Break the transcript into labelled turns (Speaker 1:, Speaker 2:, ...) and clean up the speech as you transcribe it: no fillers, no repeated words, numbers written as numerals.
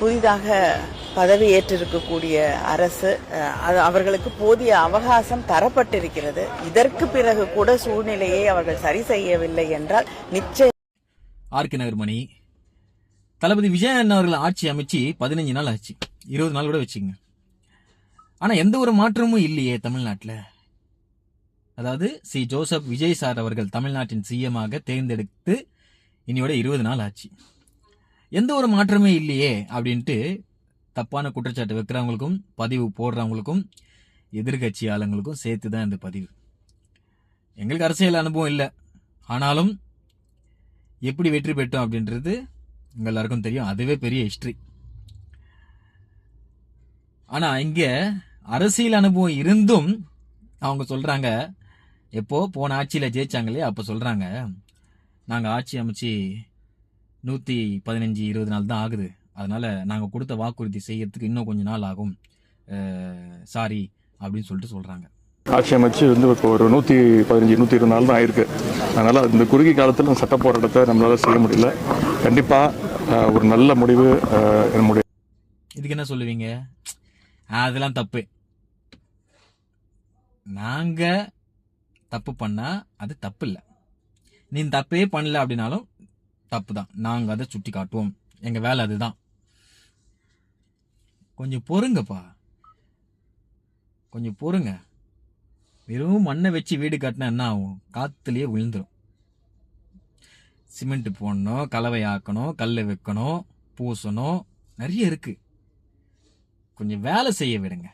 Speaker 1: புதிதாக பதவி ஏற்றிருக்கக்கூடிய அரசு அவர்களுக்கு போதிய அவகாசம் தரப்பட்டிருக்கிறது. இதற்கு பிறகு கூட சூழ்நிலையை அவர்கள் சரி செய்யவில்லை என்றால் நிச்சயம்.
Speaker 2: ஆர்கே நகர் மணி தளபதி விஜயன் அவர்கள் ஆட்சி அமைச்சு 15 நாள் ஆச்சு, 20 நாள் கூட வச்சுங்க. ஆனா எந்த ஒரு மாற்றமும் இல்லையே தமிழ்நாட்டில். அதாவது சி ஜோசப் விஜய் சார் அவர்கள் தமிழ்நாட்டின் சிஎம்மாக தேர்ந்தெடுத்து இனியோட 20 நாள் ஆச்சு, எந்த ஒரு மாற்றமே இல்லையே அப்படின்ட்டு தப்பான குற்றச்சாட்டு வைக்கிறவங்களுக்கும் பதிவு போடுறவங்களுக்கும் எதிர்கட்சி ஆளுங்களுக்கும் சேர்த்து தான் இந்த பதிவு. எங்களுக்கு அரசியல் அனுபவம் இல்லை, ஆனாலும் எப்படி வெற்றி பெற்றோம் அப்படின்றது உங்க எல்லாருக்கும் தெரியும். அதுவே பெரிய ஹிஸ்டரி. ஆனா இங்க அரசியல் அனுபவம் இருந்தும் அவங்க சொல்றாங்க, எப்போ போன ஆட்சியில ஜெயிச்சாங்களே அப்ப சொல்றாங்க, நாங்க ஆட்சி அமைச்சு 115-20 நாள் தான் ஆகுது, அதனால நாங்க கொடுத்த வாக்குறுதி செய்யறதுக்கு இன்னும் கொஞ்ச நாள் ஆகும், சாரி அப்படின்னு சொல்லிட்டு சொல்றாங்க.
Speaker 3: ஆட்சி அமைச்சு இப்போ ஒரு 115-120 நாள் தான் ஆயிருக்கு. அதனால இந்த குறுகிய காலத்தில் சட்ட போராட்டத்தை நம்மளால செய்ய முடியல. கண்டிப்பா ஒரு நல்ல முடிவு நம்முடைய.
Speaker 2: இதுக்கு என்ன சொல்லுவீங்க? அதெல்லாம் தப்பு, நாங்க தப்பு பண்ணா அது தப்பு இல்லை, நீ தப்பே பண்ணல அப்படின்னாலும் தப்பு தான், நாங்க அதை சுட்டி காட்டுவோம், எங்க வேலை அதுதான். கொஞ்சம் பொறுங்கப்பா, கொஞ்சம் பொறுங்க. வெறும் மண்ணை வச்சு வீடு கட்டினா என்ன ஆகும்? காத்துலயே விழுந்துடும். சிமெண்ட் போடணும், கலவை ஆக்கணும், கல்லை வைக்கணும், பூசணும், நிறைய இருக்கு. கொஞ்சம் வேலை செய்ய விடுங்க.